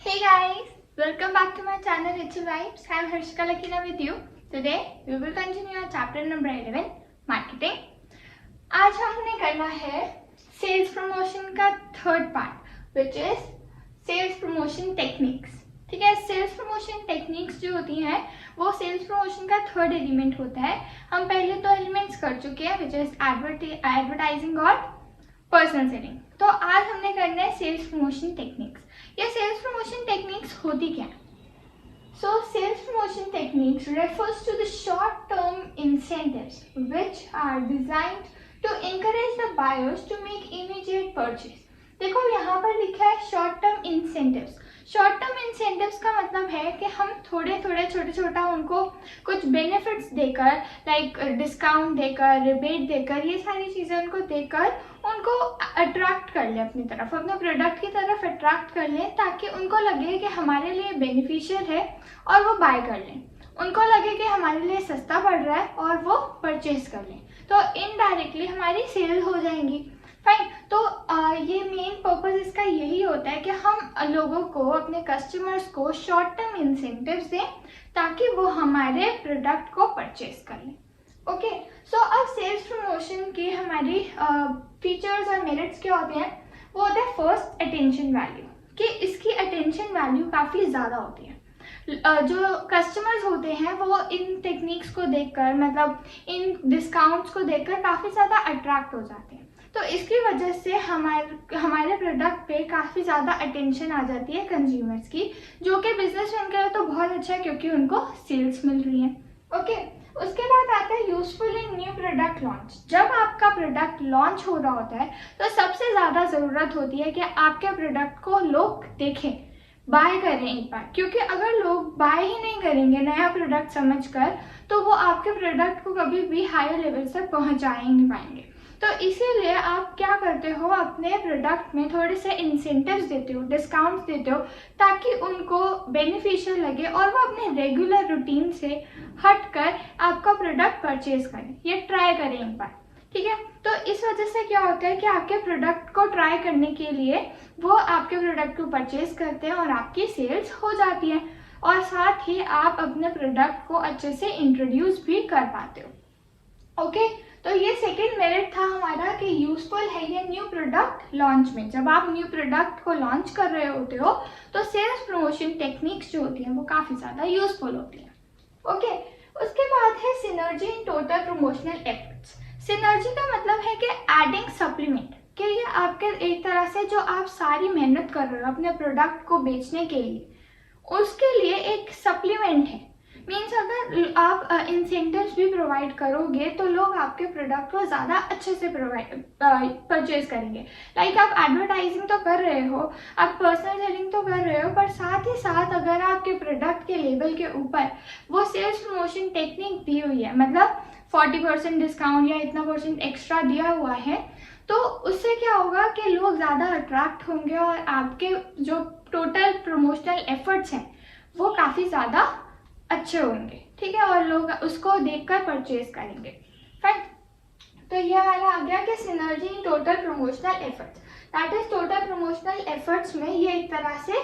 Hey guys, welcome back to my channel Little Vibes. I am Harshika Lakina with you. Today we will continue our chapter number 11, Marketing. आज हमने करना है sales promotion का third part which is sales promotion techniques. ठीक है, sales promotion techniques जो होती हैं वो सेल्स प्रमोशन का थर्ड एलिमेंट होता है. हम पहले दो एलिमेंट्स कर चुके हैं विच इज एडवर्टाइजिंग और पर्सनल सेलिंग. तो आज हमने करना है सेल्स प्रमोशन टेक्निक्स. ये सेल्स प्रमोशन टेक्निक्स होती क्या है? So sales promotion techniques refers to the short-term incentives which are designed to encourage the buyers to make immediate purchase. देखो यहाँ पर लिखा है short term incentives. Short term incentives का मतलब है कि हम थोड़े थोड़े छोटा उनको कुछ बेनिफिट्स देकर, लाइक डिस्काउंट देकर, रिबेट देकर, ये सारी चीज़ें उनको देकर उनको अट्रैक्ट कर लें अपनी तरफ, अपने प्रोडक्ट की तरफ अट्रैक्ट कर लें ताकि उनको लगे कि हमारे लिए बेनिफिशियल है और वो बाय कर लें. उनको लगे कि हमारे लिए सस्ता पड़ रहा है और वो परचेज कर लें. तो इनडायरेक्टली हमारी सेल हो जाएंगी. फाइन. तो ये मेन पर्पस इसका यही होता है कि हम लोगों को, अपने कस्टमर्स को शॉर्ट टर्म इंसेंटिव्स दें ताकि वो हमारे प्रोडक्ट को परचेज कर लें. ओके, सो अब सेल्स प्रमोशन के हमारी फीचर्स और मेरिट्स क्या होते हैं? वो होता है फर्स्ट अटेंशन वैल्यू, कि इसकी अटेंशन वैल्यू काफ़ी ज़्यादा होती है. जो कस्टमर्स होते हैं वो इन टेक्निक्स को देखकर, मतलब इन डिस्काउंट्स को देखकर काफ़ी ज़्यादा अट्रैक्ट हो जाते हैं. तो इसकी वजह से हमारे प्रोडक्ट पे काफ़ी ज़्यादा अटेंशन आ जाती है कंज्यूमर्स की, जो कि बिजनेसमैन के लिए तो बहुत अच्छा है क्योंकि उनको सेल्स मिल रही है. ओके, उसके बाद आता है useful in new product launch. जब आपका प्रोडक्ट लॉन्च हो रहा होता है तो सबसे ज़्यादा ज़रूरत होती है कि आपके प्रोडक्ट को लोग देखें, बाय करें एक बार. क्योंकि अगर लोग बाय ही नहीं करेंगे नया प्रोडक्ट समझकर, तो वो आपके प्रोडक्ट को कभी भी हायर लेवल तक पहुंचा ही नहीं पाएंगे. तो इसीलिए आप क्या करते हो, अपने प्रोडक्ट में थोड़े से इंसेंटिव्स देते हो, डिस्काउंट्स देते हो ताकि उनको बेनिफिशियल लगे और वो अपने रेगुलर रूटीन से हटकर आपका प्रोडक्ट परचेज करें, ये ट्राई करें एक बार. ठीक है, तो इस वजह से क्या होता है कि आपके प्रोडक्ट को ट्राई करने के लिए वो आपके प्रोडक्ट को परचेज करते हैं और आपकी सेल्स हो जाती है, और साथ ही आप अपने प्रोडक्ट को अच्छे से इंट्रोड्यूस भी कर पाते हो. ओके, तो ये सेकेंड मेरिट था हमारा कि यूजफुल है ये न्यू प्रोडक्ट लॉन्च में. जब आप न्यू प्रोडक्ट को लॉन्च कर रहे होते हो तो सेल्स प्रमोशन टेक्निक्स जो होती हैं वो काफ़ी ज़्यादा यूजफुल होती हैं. ओके, उसके बाद है synergy in total promotional efforts. Synergy का मतलब है कि एडिंग सप्लीमेंट, कि ये आपके एक तरह से जो आप सारी मेहनत कर रहे हो अपने प्रोडक्ट को बेचने के लिए, उसके लिए एक सप्लीमेंट है. मीन्स अगर आप इंसेंटिव्स भी प्रोवाइड करोगे तो लोग आपके प्रोडक्ट को ज़्यादा अच्छे से परचेज करेंगे. लाइक आप एडवर्टाइजिंग तो कर रहे हो, आप पर्सनल सेलिंग तो कर रहे हो, पर साथ ही साथ अगर आपके प्रोडक्ट के लेबल के ऊपर वो सेल्स प्रमोशन टेक्निक दी हुई है, मतलब 40% डिस्काउंट या इतना % एक्स्ट्रा दिया हुआ है, तो उससे क्या होगा कि लोग ज़्यादा अट्रैक्ट होंगे और आपके जो टोटल प्रमोशनल एफर्ट्स हैं वो काफ़ी ज़्यादा अच्छे होंगे. ठीक है, और लोग उसको देखकर परचेज करेंगे. फाइन. तो ये हमारा आ गया कि synergy in total promotional efforts, that is total promotional efforts में ये एक तरह से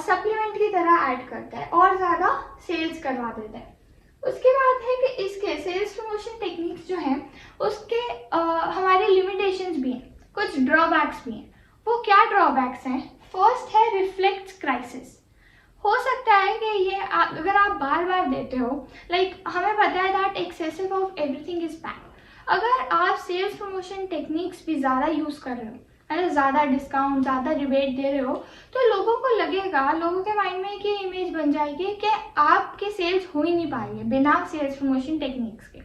सप्लीमेंट की तरह ऐड करता है और ज़्यादा सेल्स करवा देता है. उसके बाद है कि इसके सेल्स प्रमोशन टेक्निक्स जो हैं उसके हमारे लिमिटेशंस भी हैं, कुछ ड्रॉबैक्स भी हैं. वो क्या ड्रॉबैक्स हैं? फर्स्ट है रिफ्लेक्ट्स क्राइसिस. हो सकता है कि ये अगर आप बार बार देते हो, लाइक हमें पता है that excessive of everything is bad. अगर आप सेल्स प्रमोशन टेक्निक्स भी ज़्यादा यूज़ कर रहे हो, मतलब ज़्यादा डिस्काउंट, ज़्यादा रिबेट दे रहे हो, तो लोगों को लगेगा, लोगों के माइंड में एक ये इमेज बन जाएगी कि आपकी सेल्स हो ही नहीं पाएगी बिना सेल्स प्रमोशन टेक्निक्स के.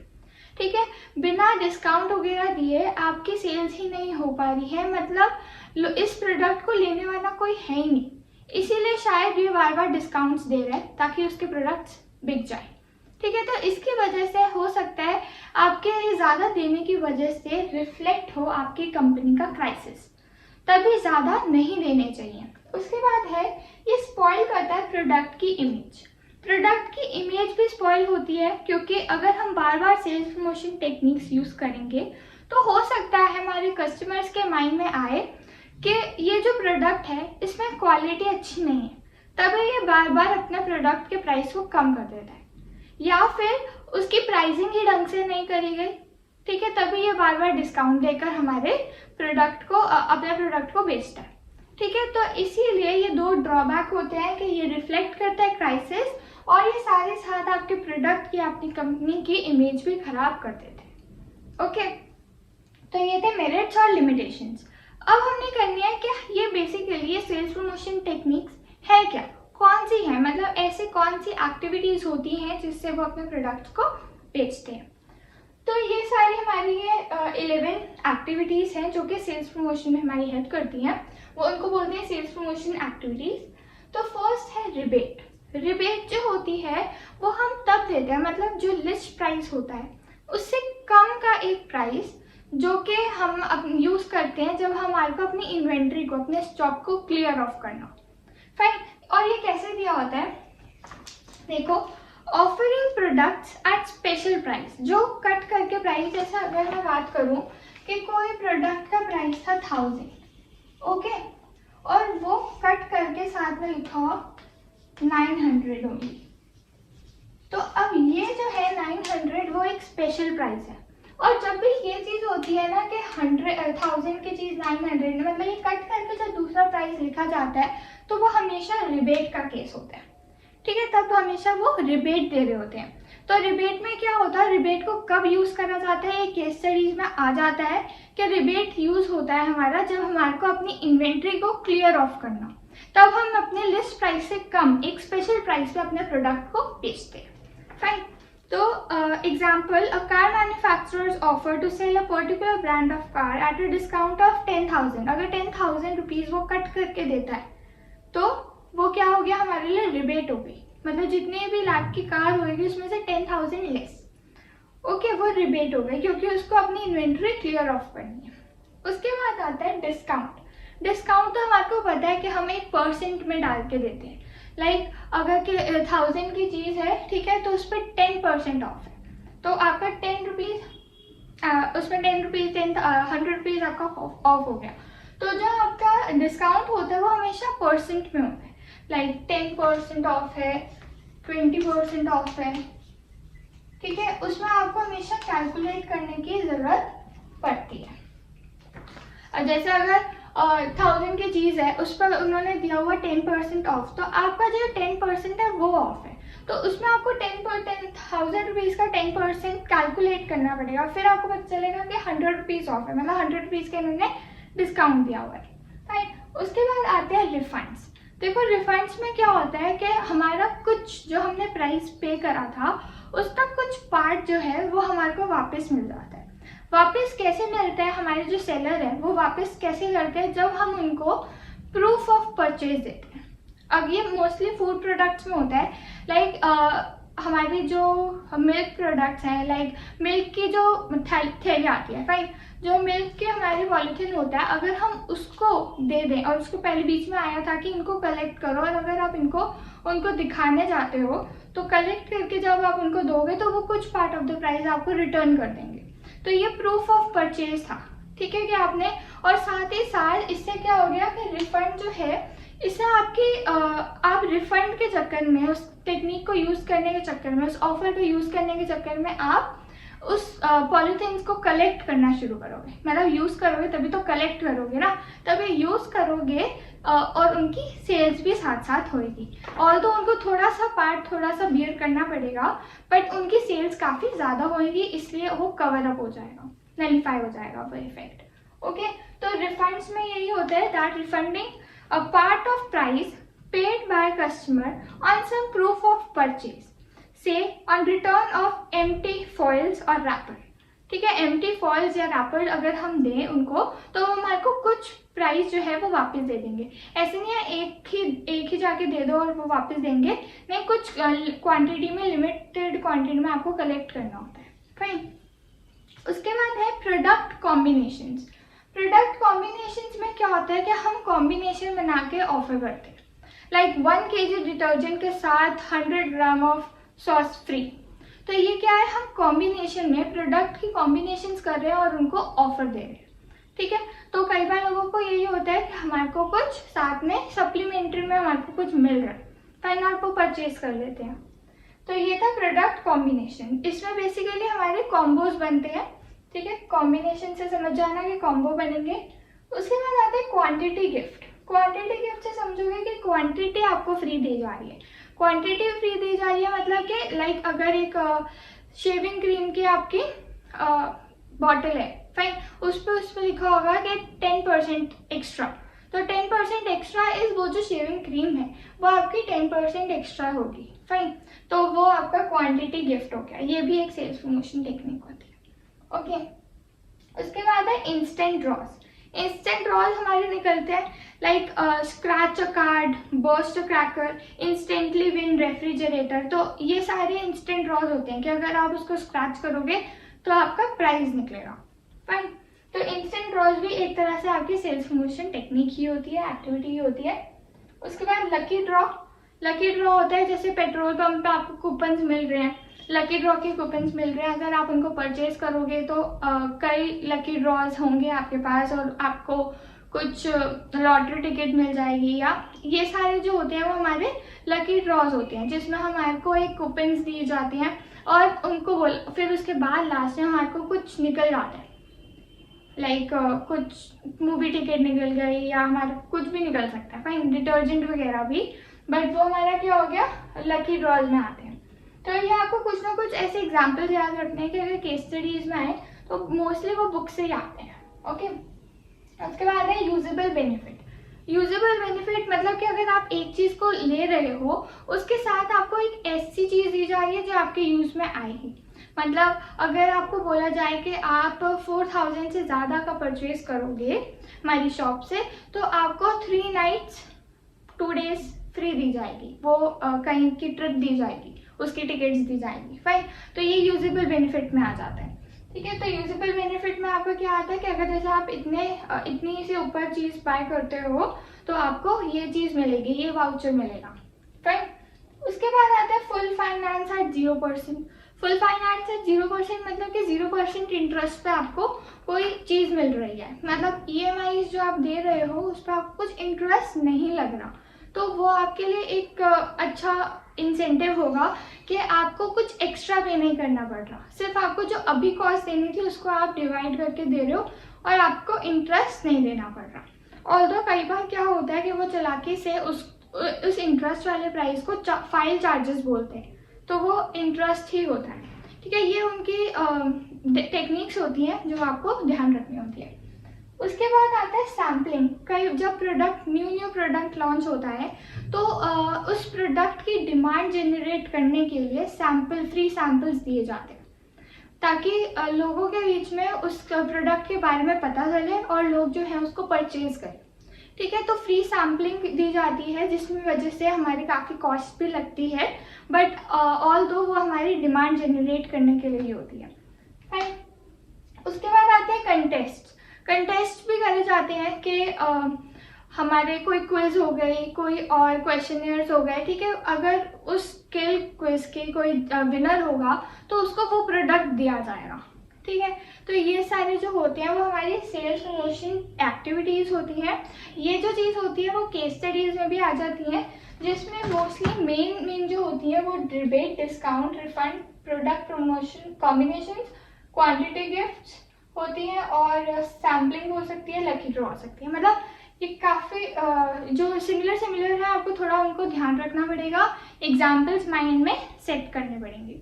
ठीक है, बिना डिस्काउंट वगैरह दिए आपकी सेल्स ही नहीं हो पा रही है, मतलब इस प्रोडक्ट को लेने वाला कोई है ही नहीं, इसीलिए शायद ये बार बार डिस्काउंट्स दे रहे हैं ताकि उसके प्रोडक्ट्स बिक जाए. ठीक है, तो इसकी वजह से हो सकता है आपके ज़्यादा देने की वजह से रिफ्लेक्ट हो आपकी कंपनी का क्राइसिस, तभी ज़्यादा नहीं देने चाहिए. उसके बाद है ये स्पॉइल करता है प्रोडक्ट की इमेज. प्रोडक्ट की इमेज भी स्पॉइल होती है क्योंकि अगर हम बार बार सेल्स प्रमोशन टेक्निक्स यूज़ करेंगे तो हो सकता है हमारे कस्टमर्स के माइंड में आए कि ये जो प्रोडक्ट है इसमें क्वालिटी अच्छी नहीं है, तभी ये बार बार अपने प्रोडक्ट के प्राइस को कम कर देता है, या फिर उसकी प्राइसिंग ही ढंग से नहीं करी गई, ठीक है, तभी ये बार बार डिस्काउंट देकर हमारे प्रोडक्ट को अपने प्रोडक्ट को बेचता है, ठीक है। तो इसीलिए ये दो ड्रॉबैक होते हैं कि ये रिफ्लेक्ट करता है क्राइसिस, और ये सारे साथ आपके प्रोडक्ट की, अपनी कंपनी की इमेज भी खराब कर देते हैं। ओके, तो ये थे मेरिट्स और लिमिटेशंस। अब हमने करनी है कि ये बेसिकली ये सेल्स प्रमोशन टेक्निक्स है क्या, कौन सी है, मतलब ऐसे कौन सी एक्टिविटीज होती हैं जिससे वो अपने प्रोडक्ट्स को बेचते हैं। तो ये सारी हमारी ये 11 एक्टिविटीज़ हैं जो कि सेल्स प्रमोशन में हमारी हेल्प करती हैं, वो उनको बोलते हैं सेल्स प्रमोशन एक्टिविटीज़। तो फर्स्ट है रिबेट। रिबेट जो होती है वो हम तब देते हैं, मतलब जो लिस्ट प्राइस होता है उससे कम का एक प्राइस जो कि हम यूज़ करते हैं जब हमारे को अपनी इन्वेंट्री को, अपने स्टॉक को क्लियर ऑफ करना। फाइन, और ये कैसे दिया होता है, देखो, offering products at special price, जो कट करके प्राइस, जैसे अगर मैं बात करूं कि कोई प्रोडक्ट का प्राइस था 1000, ओके, और वो कट करके साथ में लिखा हुआ 900 होगी, तो अब ये जो है 900 वो एक स्पेशल प्राइस है। और जब भी ये चीज़ होती है ना कि 1000 की चीज़ 900, मतलब ये कट करके जब दूसरा प्राइस लिखा जाता है तो वो हमेशा रिबेट का केस होता है, ठीक है, तब हमेशा वो रिबेट दे रहे होते हैं। तो रिबेट में क्या होता है, रिबेट को कब यूज़ करा जाता है, ये केस स्टडीज में आ जाता है कि रिबेट यूज़ होता है हमारा जब हमारे को अपनी इन्वेंट्री को क्लियर ऑफ करना, तब हम अपने लिस्ट प्राइस से कम एक स्पेशल प्राइस पे अपने प्रोडक्ट को बेचते हैं। फाइन, तो example, a car manufacturers offer to sell a particular brand of car at a discount of 10,000। अगर 10,000 रुपीज़ वो कट करके देता है तो वो क्या हो गया, हमारे लिए रिबेट हो गई, मतलब जितने भी लाख की कार होगी उसमें से 10,000 लेस, ओके, वो रिबेट हो गई क्योंकि उसको अपनी इन्वेंट्री क्लियर ऑफ करनी है। उसके बाद आता है डिस्काउंट। डिस्काउंट तो हमारे को पता है कि हम 1% में डाल के देते हैं, लाइक अगर कि 1000 की चीज़ है, ठीक है, तो उस पर 10% ऑफ है, तो आपका 10 रुपीज़, उसमें 10 रुपीज़ 100 रुपीज़ आपका ऑफ हो गया। तो जो आपका डिस्काउंट होता है वो हमेशा परसेंट में होता है, लाइक 10% ऑफ है, 20% ऑफ है, ठीक है, उसमें आपको हमेशा कैलकुलेट करने की ज़रूरत पड़ती है। और जैसे अगर 1000 की चीज़ है उस पर उन्होंने दिया हुआ 10% ऑफ, तो आपका जो 10% है वो ऑफ है, तो उसमें आपको 10,000 रुपीज़ का 10% कैलकुलेट करना पड़ेगा, फिर आपको पता चलेगा कि 100 रुपीज़ ऑफ है, मतलब 100 रुपीज़ के इन्होंने डिस्काउंट दिया हुआ है। राइट, उसके बाद आते हैं रिफंड्स। देखो, रिफंड्स में क्या होता है कि हमारा कुछ जो हमने प्राइस पे करा था उसका कुछ पार्ट जो है वो हमारे को वापस मिल जाता है। वापस कैसे मिलता है, हमारे जो सेलर है वो वापस कैसे करते हैं, जब हम उनको प्रूफ ऑफ परचेज देते हैं। अब ये मोस्टली फूड प्रोडक्ट्स में होता है, लाइक हमारी जो मिल्क प्रोडक्ट्स हैं, लाइक मिल्क की जो थैली आती है, राइट, जो मिल्क के हमारे पॉलीथीन होता है, अगर हम उसको दे दें, और उसको पहले बीच में आया था कि इनको कलेक्ट करो, और अगर आप उनको दिखाने जाते हो तो कलेक्ट करके जब आप उनको दोगे तो वो कुछ पार्ट ऑफ द प्राइस आपको रिटर्न कर देंगे। तो ये प्रूफ ऑफ परचेज था, ठीक है, कि आपने, और साथ ही साथ इससे क्या हो गया कि रिफंड जो है, इससे आप रिफंड के चक्कर में, उस टेक्निक को यूज़ करने के चक्कर में, उस ऑफर को यूज़ करने के चक्कर में आप उस पॉलीथीन्स को कलेक्ट करना शुरू करोगे, मतलब यूज़ करोगे तभी तो कलेक्ट करोगे ना, तभी यूज़ करोगे, और उनकी सेल्स भी साथ साथ होएगी। और तो उनको थोड़ा सा पार्ट, थोड़ा सा बियर करना पड़ेगा, बट उनकी सेल्स काफ़ी ज़्यादा होएगी, इसलिए वो कवर अप हो जाएगा, नलीफाई हो जाएगा वो इफेक्ट। ओके, तो रिफंड्स में यही होता है, that refunding a part of price paid by customer on some proof of purchase, say on return of empty foils और रैपर, ठीक है, एम्प्टी फॉइल्स या रैपर अगर हम दें उनको तो हमारे को कुछ प्राइस जो है वो वापस दे देंगे। ऐसे नहीं है एक ही जाके दे दो और वो वापस देंगे, नहीं, कुछ क्वांटिटी में, लिमिटेड क्वांटिटी में आपको कलेक्ट करना होता है। फाइन, उसके बाद है प्रोडक्ट कॉम्बिनेशंस। प्रोडक्ट कॉम्बिनेशंस में क्या होता है कि हम कॉम्बिनेशन बना के ऑफर करते हैं, लाइक 1 kg डिटर्जेंट के साथ 100 ग्राम ऑफ सॉस फ्री। तो ये क्या है, हम कॉम्बिनेशन में प्रोडक्ट की कॉम्बिनेशंस कर रहे हैं और उनको ऑफर दे रहे हैं, ठीक है। तो कई बार लोगों को यही होता है कि हमारे को कुछ साथ में सप्लीमेंट्री में हमारे को कुछ मिल रहा है, फाइन, और वो परचेज कर लेते हैं। तो ये था प्रोडक्ट कॉम्बिनेशन। इसमें बेसिकली हमारे कॉम्बोज बनते हैं, ठीक है, कॉम्बिनेशन से समझ जाना कि कॉम्बो बनेंगे। उसके बाद आते हैं क्वांटिटी गिफ्ट। क्वांटिटी गिफ्ट से समझोगे कि क्वांटिटी आपको फ्री दी जा रही है। क्वांटिटी फ्री दी जा रही है मतलब कि लाइक अगर एक शेविंग क्रीम की आपकी बॉटल है, फाइन, उस पर लिखा होगा कि 10% एक्स्ट्रा, तो 10% एक्स्ट्रा इज वो जो शेविंग क्रीम है वो आपकी 10% एक्स्ट्रा होगी, फाइन, तो वो आपका क्वांटिटी गिफ्ट हो गया। ये भी एक सेल्स प्रमोशन टेक्निक होती है, ओके। उसके बाद है इंस्टेंट ड्रॉज। इंस्टेंट ड्रॉज हमारे निकलते हैं लाइक स्क्रैच अ कार्ड, बर्स्ट अ क्रैकर, इंस्टेंटली विन रेफ्रिजरेटर। तो ये सारे इंस्टेंट ड्रॉज होते हैं कि अगर आप उसको स्क्रैच करोगे तो आपका प्राइज निकलेगा, फाइन। तो इंस्टेंट ड्रॉज भी एक तरह से आपकी सेल्स प्रमोशन टेक्निक ही होती है, एक्टिविटी ही होती है। उसके बाद लकी ड्रॉ। लकी ड्रॉ होता है जैसे पेट्रोल पंप पे आपको कूपन्स मिल रहे हैं, लकी ड्रॉ के कूपन्स मिल रहे हैं, अगर आप उनको परचेज करोगे तो कई लकी ड्रॉज होंगे आपके पास और आपको कुछ लॉटरी टिकट मिल जाएगी, या ये सारे जो होते हैं वो हमारे लकी ड्रॉज होते हैं जिसमें हमारे को एक कूपन्स दी जाती हैं और उनको फिर उसके बाद लास्ट में हमारे को कुछ निकल जाता है, लाइक कुछ मूवी टिकट निकल गई या हमारा कुछ भी निकल सकता है, फाइन, डिटर्जेंट वगैरह भी, बट वो हमारा क्या हो गया, लकी ड्रॉज में आते हैं। तो ये आपको कुछ ना कुछ ऐसे एग्जाम्पल याद रखने हैं कि अगर केस स्टडीज में आए तो मोस्टली वो बुक से ही आते हैं, ओके। उसके बाद है यूजेबल बेनिफिट। यूजेबल बेनिफिट मतलब कि अगर आप एक चीज़ को ले रहे हो उसके साथ आपको एक ऐसी चीज़ दी जा रही है जो आपके यूज़ में आएगी। मतलब अगर आपको बोला जाए कि आप 4000 से ज़्यादा का परचेज करोगे हमारी शॉप से तो आपको 3 नाइट्स 2 डेज फ्री दी जाएगी, वो कहीं की ट्रिप दी जाएगी, उसकी टिकट्स दी जाएंगी, फाइन। तो ये यूजेबल बेनिफिट में आ जाता है, ठीक है। तो यूजेबल बेनिफिट में आपको क्या आता है कि अगर जैसे आप इतनी से ऊपर चीज़ बाय करते हो तो आपको ये चीज़ मिलेगी, ये वाउचर मिलेगा, फाइन। उसके बाद आता है full finance at 0%। Full finance at 0% मतलब कि 0% इंटरेस्ट पे आपको कोई चीज़ मिल रही है, मतलब EMI जो आप दे रहे हो उस पर आपको कुछ इंटरेस्ट नहीं लग रहा, तो वो आपके लिए एक अच्छा इंसेंटिव होगा कि आपको कुछ एक्स्ट्रा पे नहीं करना पड़ रहा, सिर्फ आपको जो अभी कॉस्ट देनी थी उसको आप डिवाइड करके दे रहे हो और आपको इंटरेस्ट नहीं देना पड़ रहा। ऑल्दो कई बार क्या होता है कि वो चालाकी से उस इंटरेस्ट वाले प्राइस को फाइल चार्जेस बोलते हैं, तो वो इंटरेस्ट ही होता है, ठीक है। ये उनकी टेक्निक्स होती हैं जो आपको ध्यान रखनी होती है। उसके बाद आता है सैम्पलिंग। कई जब न्यू प्रोडक्ट लॉन्च होता है तो उस प्रोडक्ट की डिमांड जनरेट करने के लिए फ्री सैम्पल्स दिए जाते हैं ताकि लोगों के बीच में उस प्रोडक्ट के बारे में पता चले और लोग जो है उसको परचेज करें, ठीक है। तो फ्री सैम्पलिंग दी जाती है जिसकी वजह से हमारी काफ़ी कॉस्ट भी लगती है, बट ऑल्दो वो हमारी डिमांड जनरेट करने के लिए होती है, फाइन। उसके बाद आते हैं कंटेस्ट भी करे जाते हैं कि हमारे कोई क्विज हो गई, कोई और क्वेश्चनर्स हो गए, ठीक है। अगर उस क्विज के कोई विनर होगा तो उसको वो प्रोडक्ट दिया जाएगा, ठीक है। तो ये सारे जो होते हैं वो हमारी सेल्स प्रमोशन एक्टिविटीज़ होती हैं। ये जो चीज़ होती है वो केस स्टडीज़ में भी आ जाती हैं जिसमें मोस्टली मेन जो होती है वो rebate, discount, refund, product promotion combination, quantity gifts होती हैं और सैम्पलिंग हो सकती है, लकी ड्रॉ हो सकती है। मतलब ये काफ़ी जो सिमिलर है, आपको थोड़ा उनको ध्यान रखना पड़ेगा, एग्जाम्पल्स माइंड में सेट करने पड़ेंगे,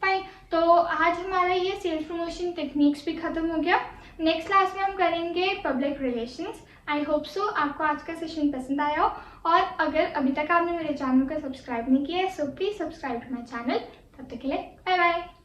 फाइन। तो आज हमारा ये सेल्स प्रमोशन टेक्निक्स भी ख़त्म हो गया। नेक्स्ट क्लास में हम करेंगे public relations. I hope so आपको आज का सेशन पसंद आया हो, और अगर अभी तक आपने मेरे चैनल को सब्सक्राइब नहीं किया है so please subscribe to my channel. तब तक के लिए बाय बाय।